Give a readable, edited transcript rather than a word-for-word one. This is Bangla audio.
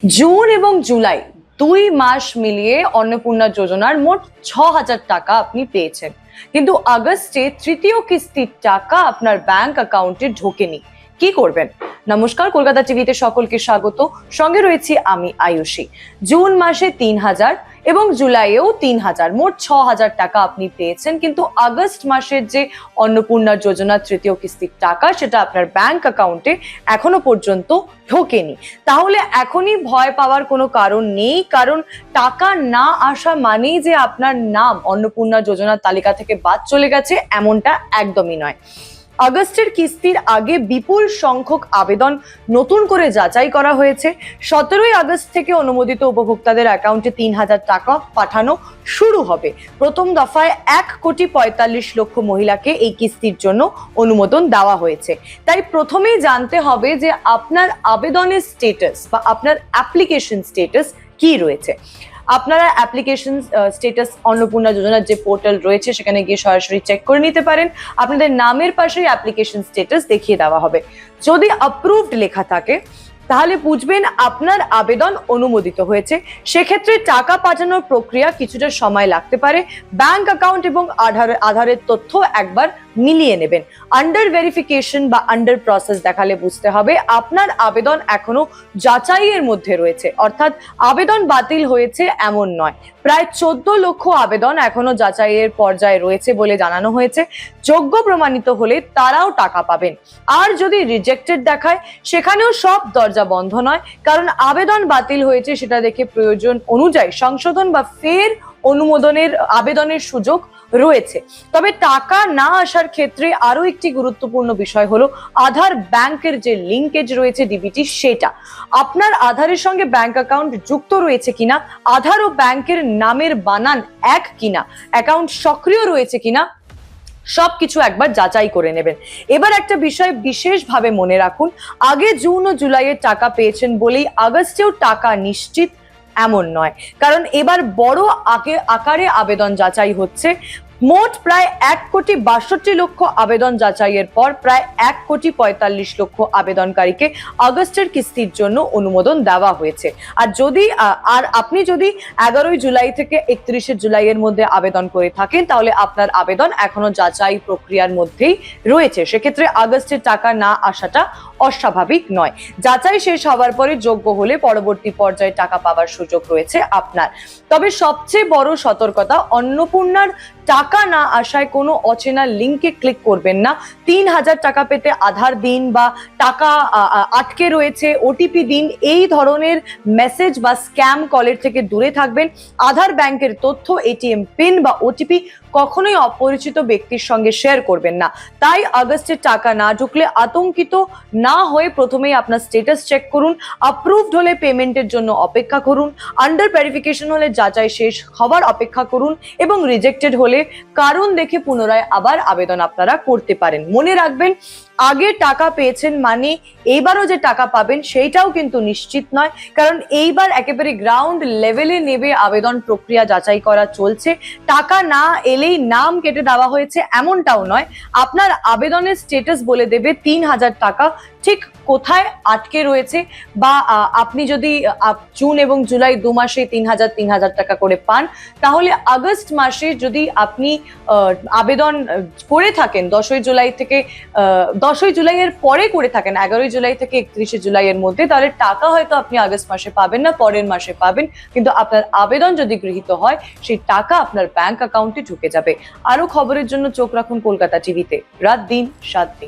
জুন এবং জুলাই 2 মাস মিলিয়ে অন্নপূর্ণা যোজনার মোট 6,000 টাকা আপনি পেয়েছেন, কিন্তু আগস্টে তৃতীয় কিস্তির টাকা আপনার ব্যাংক অ্যাকাউন্টে ঢোকেনি। কি করবেন? নমস্কার, কলকাতা টিভিতে সকলকে স্বাগত। সঙ্গে রয়েছি আমি আয়ুষী। জুন মাসে 3,000 এবং জুলাইয়েও 3,000, মোট 6,000 টাকা আপনি পেয়েছেন, কিন্তু আগস্ট মাসের যে অন্নপূর্ণা যোজনার তৃতীয় কিস্তির টাকা সেটা আপনার ব্যাংক অ্যাকাউন্টে এখনো পর্যন্ত ঢোকেনি। তাহলে এখনই ভয় পাওয়ার কোনো কারণ নেই, কারণ টাকা না আসা মানেই যে আপনার নাম অন্নপূর্ণা যোজনার তালিকা থেকে বাদ চলে গেছে এমনটা একদমই নয়। আগস্টের কিস্তির আগে বিপুল সংখ্যক আবেদন নতুন করে যাচাই করা হয়েছে। 17ই আগস্ট থেকে অনুমোদিত উপভোক্তাদের অ্যাকাউন্টে 3,000 টাকা পাঠানো শুরু হবে। প্রথম দফায় 1,45,00,000 মহিলাকে এই কিস্তির জন্য অনুমোদন দেওয়া হয়েছে। তাই প্রথমেই জানতে হবে যে আপনার আবেদনের স্টেটাস বা আপনার অ্যাপ্লিকেশন স্টেটাস কি রয়েছে। আপনারা অ্যাপ্লিকেশন স্টেটাস অন্নপূর্ণা যোজনার যে পোর্টাল রয়েছে সেখানে গিয়ে সরাসরি চেক করে নিতে পারেন। আপনাদের নামের পাশেই অ্যাপ্লিকেশন স্টেটাস দেখিয়ে দেওয়া হবে। যদি অ্যাপ্রুভড লেখা থাকে তাহলে বুঝবেন আপনার আবেদন অনুমোদিত হয়েছে। সেক্ষেত্রে টাকা পাঠানোর প্রক্রিয়া কিছুটা সময় লাগতে পারে। ব্যাংক অ্যাকাউন্ট এবং আধারের তথ্য একবার মিলিয়ে নেবেন। আন্ডার ভেরিফিকেশন বা আন্ডার প্রসেস দেখালে বুঝতে হবে আপনার আবেদন এখনো যাচাইয়ের মধ্যে রয়েছে, অর্থাৎ আবেদন বাতিল হয়েছে এমন নয়। প্রায় 14 লক্ষ আবেদন এখনো যাচাইয়ের পর্যায়ে রয়েছে বলে জানানো হয়েছে। যোগ্য প্রমাণিত হলে তারাও টাকা পাবেন। আর যদি রিজেক্টেড দেখায় সেখানেও সব দরজা বন্ধ নয়, কারণ আবেদন বাতিল হয়েছে সেটা দেখে প্রয়োজন অনুযায়ী সংশোধন বা ফের অনুমোদনের আবেদনের সুযোগ রয়েছে। তবে টাকা না আসার ক্ষেত্রে আরো একটি গুরুত্বপূর্ণ বিষয় হলো আধার ব্যাংকের যে লিঙ্কেজ রয়েছে ডিবিটি, সেটা আপনার আধারের সঙ্গে ব্যাংক অ্যাকাউন্ট যুক্ত রয়েছে কিনা, আধার ও ব্যাংকের নামের বানান এক কিনা, অ্যাকাউন্ট সক্রিয় রয়েছে কিনা, সবকিছু একবার যাচাই করে নেবেন। এবার একটা বিষয় বিশেষভাবে মনে রাখুন, আগে জুন ও জুলাইয়ের টাকা পেয়েছেন বলেই আগস্টেও টাকা নিশ্চিত এমন নয়, কারণ এবার বড় আকারে আবেদন যাচাই হচ্ছে। মোট প্রায় 1,62,00,000 আবেদন যাচাইয়ের পর প্রায় 1,45,00,000 আবেদনকারীকে আগস্টের কিস্তির জন্য অনুমোদন দেওয়া হয়েছে। আর আপনি যদি 11ই জুলাই থেকে 31শে জুলাইয়ের মধ্যে আবেদন করে থাকেন তাহলে আপনার আবেদন এখনো যাচাই প্রক্রিয়ার মধ্যেই রয়েছে। সেক্ষেত্রে আগস্টের টাকা না আসাটা অস্বাভাবিক নয়। যাচাই শেষ হওয়ার পরে যোগ্য হলে পরবর্তী পর্যায়ে টাকা পাওয়ার সুযোগ রয়েছে আপনার। তবে সবচেয়ে বড় সতর্কতা, অন্নপূর্ণার টাকা না আসায় কোনো অচেনা লিঙ্কে ক্লিক করবেন না। 3,000 টাকা পেতে আধার দিন বা টাকা আটকে রয়েছে ওটিপি দিন, এই ধরনের মেসেজ বা স্ক্যাম কলের থেকে দূরে থাকবেন। আধার ব্যাংকের তথ্য, এটিএম পিন বা ওটিপি কখনোই অপরিচিত ব্যক্তির সঙ্গে শেয়ার করবেন না। তাই আগস্টের টাকা না ঢুকলে আতঙ্কিত না হয়ে প্রথমেই আপনার স্টেটাস চেক করুন। অ্যাপ্রুভড হলে পেমেন্টের জন্য অপেক্ষা করুন, আন্ডার ভেরিফিকেশন হলে যাচাই শেষ হবার অপেক্ষা করুন এবং রিজেক্টেড হলে কারণ দেখে পুনরায় আবার আবেদন আপনারা করতে পারেন। মনে রাখবেন, আগে টাকা পেয়েছেন মানে এইবারও যে টাকা পাবেন সেইটাও কিন্তু নিশ্চিত নয়, কারণ এইবার একেবারে গ্রাউন্ড লেভেলে নেবে আবেদন প্রক্রিয়া যাচাই করা চলছে। টাকা না এলেই নাম কেটে দেওয়া হয়েছে এমনটাও নয়। আপনার আবেদনের স্টেটাস বলে দেবে 3,000 টাকা ঠিক কোথায় আটকে রয়েছে, বা আপনি যদি জুন এবং জুলাই 2 মাসে 3,000 টাকা করে পান, তাহলে আগস্ট মাসে যদি আপনি আবেদন করে থাকেন 10ই জুলাইয়ের পরে করে থাকেন, 11ই জুলাই থেকে 31শে জুলাইয়ের মধ্যে, তাহলে টাকা হয়তো আপনি আগস্ট মাসে পাবেন না, পরের মাসে পাবেন, কিন্তু আপনার আবেদন যদি গৃহীত হয় সেই টাকা আপনার ব্যাংক অ্যাকাউন্টে ঢুকে যাবে। আরো খবরের জন্য চোখ রাখুন কলকাতা টিভিতে, রাত দিন 7 দিন।